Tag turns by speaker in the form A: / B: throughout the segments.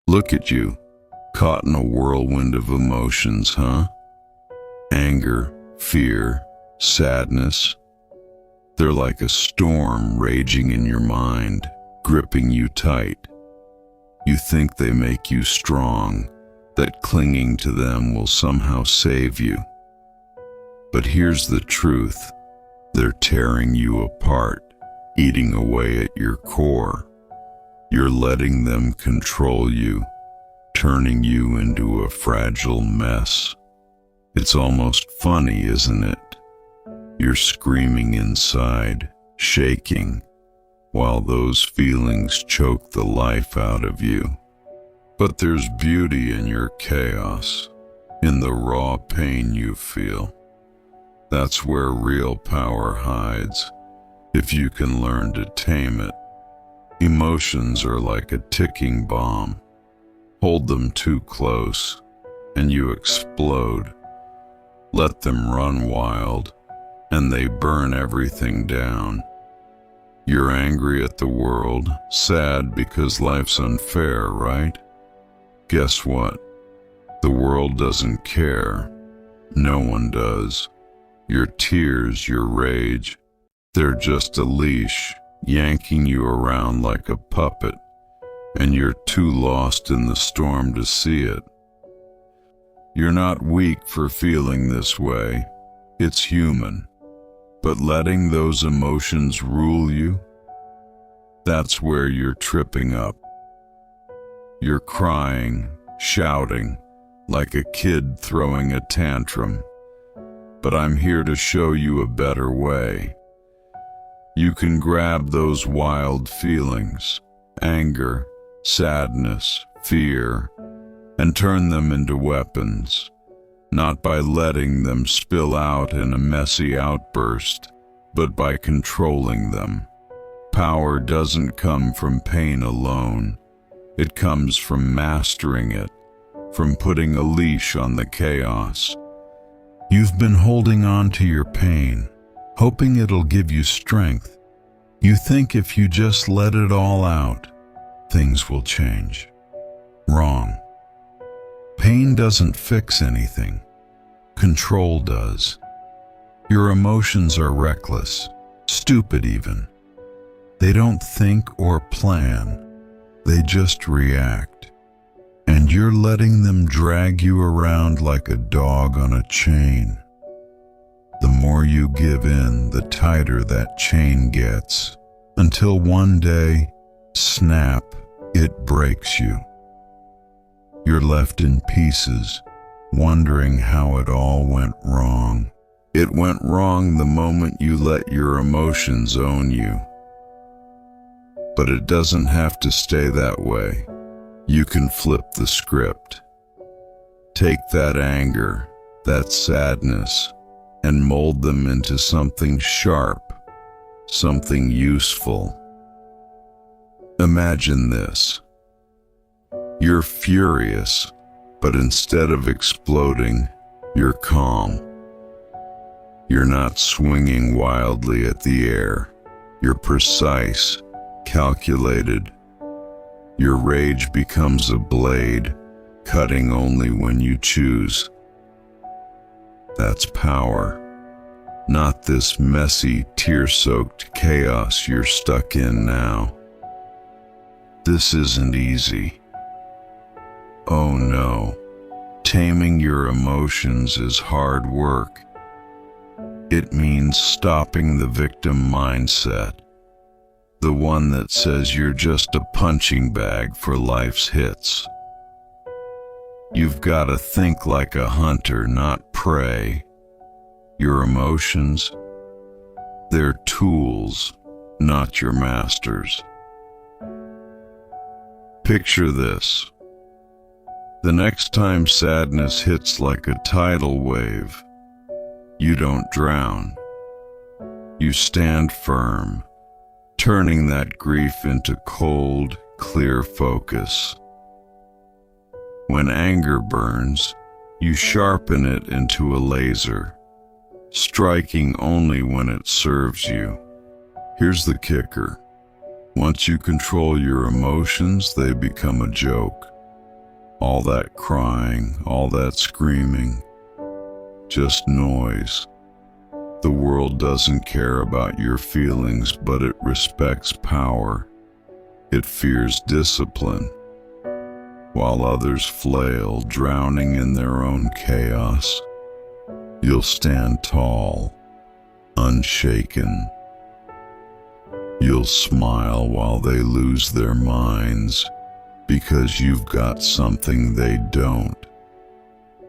A: Look at you, caught in a whirlwind of emotions, huh? Anger, fear, sadness. They're like a storm raging in your mind, gripping you tight. You think they make you strong, that clinging to them will somehow save you. But here's the truth. They're tearing you apart, eating away at your core. You're letting them control you, turning you into a fragile mess. It's almost funny, isn't it? You're screaming inside, shaking, while those feelings choke the life out of you. But there's beauty in your chaos, in the raw pain you feel. That's where real power hides, if you can learn to tame it. Emotions are like a ticking bomb. Hold them too close, and you explode. Let them run wild, and they burn everything down. You're angry at the world, sad because life's unfair, right? Guess what? The world doesn't care. No one does. Your tears, your rage, they're just a leash, yanking you around like a puppet, and you're too lost in the storm to see it. You're not weak for feeling this way. It's human. But letting those emotions rule you, that's where you're tripping up. You're crying, shouting, like a kid throwing a tantrum. But I'm here to show you a better way. You can grab those wild feelings, anger, sadness, fear, and turn them into weapons, not by letting them spill out in a messy outburst, but by controlling them. Power doesn't come from pain alone. It comes from mastering it, from putting a leash on the chaos. You've been holding on to your pain, hoping it'll give you strength. You think if you just let it all out, things will change. Wrong. Pain doesn't fix anything. Control does. Your emotions are reckless, stupid even. They don't think or plan. They just react. And you're letting them drag you around like a dog on a chain. The more you give in, the tighter that chain gets, until one day, snap, it breaks you. You're left in pieces, wondering how it all went wrong. It went wrong the moment you let your emotions own you. But it doesn't have to stay that way. You can flip the script. Take that anger, that sadness, and mold them into something sharp, something useful. Imagine this. You're furious, but instead of exploding, you're calm. You're not swinging wildly at the air. You're precise, calculated. Your rage becomes a blade, cutting only when you choose. That's power, not this messy, tear-soaked chaos you're stuck in now. This isn't easy. Oh no, taming your emotions is hard work. It means stopping the victim mindset, the one that says you're just a punching bag for life's hits. You've got to think like a hunter, not prey. Your emotions, they're tools, not your masters. Picture this. The next time sadness hits like a tidal wave, you don't drown. You stand firm, turning that grief into cold, clear focus. When anger burns, you sharpen it into a laser, striking only when it serves you. Here's the kicker. Once you control your emotions, they become a joke. All that crying, all that screaming, just noise. The world doesn't care about your feelings, but it respects power. It fears discipline. While others flail, drowning in their own chaos, you'll stand tall, unshaken. You'll smile while they lose their minds, because you've got something they don't.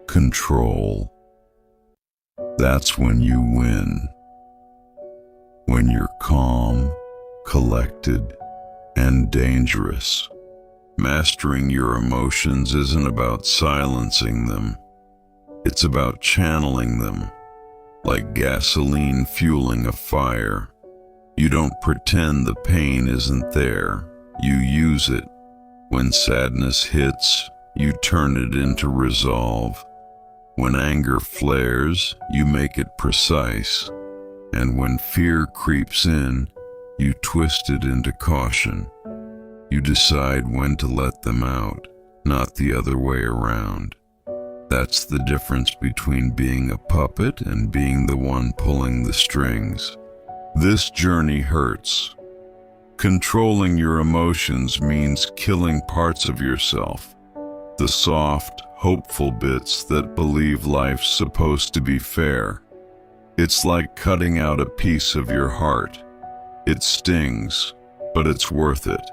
A: Control. That's when you win. When you're calm, collected, and dangerous. Mastering your emotions isn't about silencing them. It's about channeling them, like gasoline fueling a fire. You don't pretend the pain isn't there. You use it. When sadness hits, you turn it into resolve. When anger flares, you make it precise. And when fear creeps in, you twist it into caution. You decide when to let them out, not the other way around. That's the difference between being a puppet and being the one pulling the strings. This journey hurts. Controlling your emotions means killing parts of yourself. The soft, hopeful bits that believe life's supposed to be fair. It's like cutting out a piece of your heart. It stings, but it's worth it.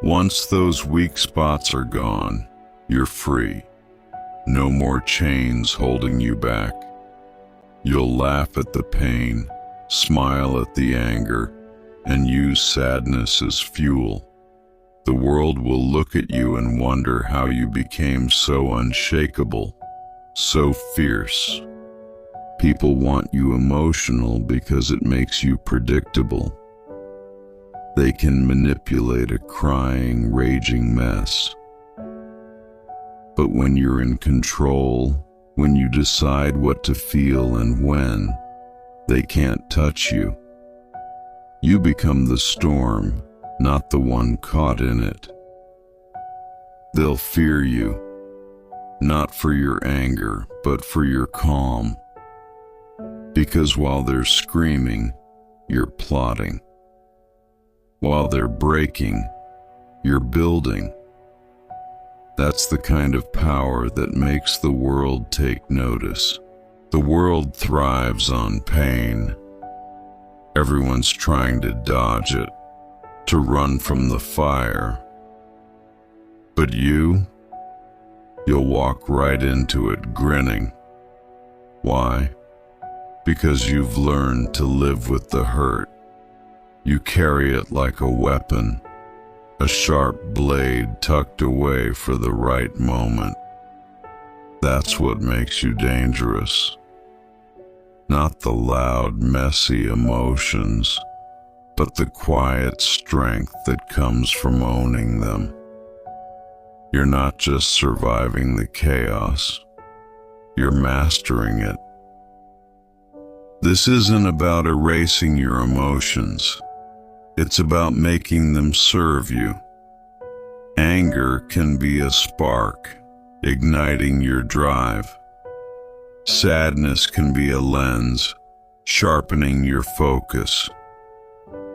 A: Once those weak spots are gone, you're free. No more chains holding you back. You'll laugh at the pain, smile at the anger, and use sadness as fuel. The world will look at you and wonder how you became so unshakable, so fierce. People want you emotional because it makes you predictable. They can manipulate a crying, raging mess. But when you're in control, when you decide what to feel and when, they can't touch you. You become the storm, not the one caught in it. They'll fear you, not for your anger, but for your calm. Because while they're screaming, you're plotting. While they're breaking, you're building. That's the kind of power that makes the world take notice. The world thrives on pain. Everyone's trying to dodge it, to run from the fire. But you'll walk right into it grinning. Why? Because you've learned to live with the hurt. You carry it like a weapon, a sharp blade tucked away for the right moment. That's what makes you dangerous. Not the loud, messy emotions, but the quiet strength that comes from owning them. You're not just surviving the chaos, you're mastering it. This isn't about erasing your emotions. It's about making them serve you. Anger can be a spark, igniting your drive. Sadness can be a lens, sharpening your focus.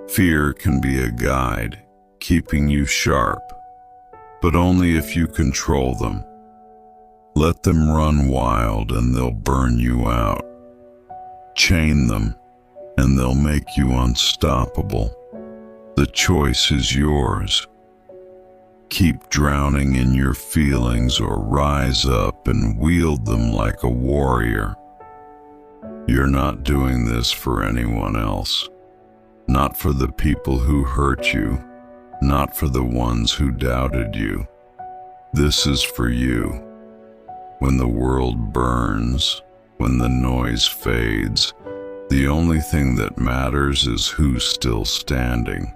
A: Fear can be a guide, keeping you sharp, but only if you control them. Let them run wild and they'll burn you out. Chain them and they'll make you unstoppable. The choice is yours. Keep drowning in your feelings or rise up and wield them like a warrior. You're not doing this for anyone else. Not for the people who hurt you, not for the ones who doubted you. This is for you. When the world burns, when the noise fades, the only thing that matters is who's still standing.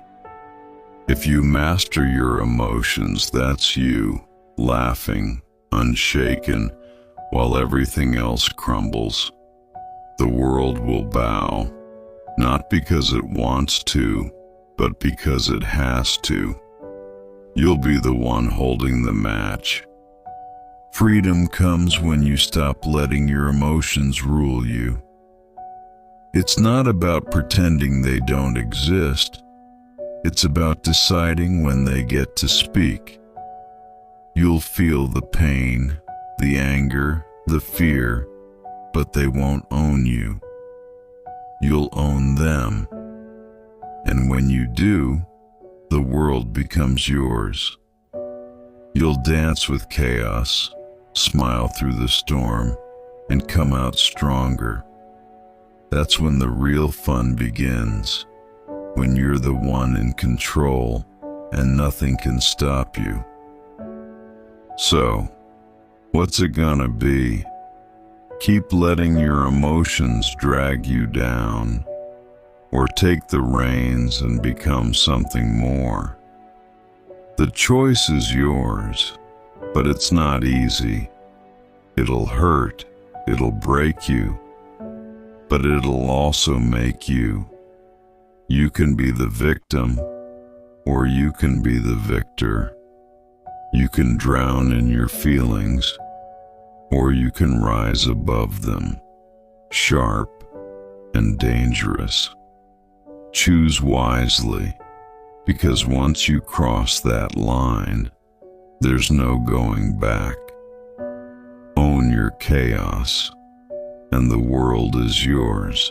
A: If you master your emotions, that's you, laughing, unshaken, while everything else crumbles. The world will bow, not because it wants to, but because it has to. You'll be the one holding the match, Freedom comes when you stop letting your emotions rule you. It's not about pretending they don't exist. It's about deciding when they get to speak. You'll feel the pain, the anger, the fear, but they won't own you. You'll own them. And when you do, the world becomes yours. You'll dance with chaos, smile through the storm, and come out stronger. That's when the real fun begins, when you're the one in control and nothing can stop you. So, what's it gonna be? Keep letting your emotions drag you down, or take the reins and become something more. The choice is yours, but it's not easy. It'll hurt, it'll break you, but it'll also make you. You can be the victim, or you can be the victor. You can drown in your feelings, or you can rise above them, sharp and dangerous. Choose wisely, because once you cross that line, there's no going back. Own your chaos, and the world is yours.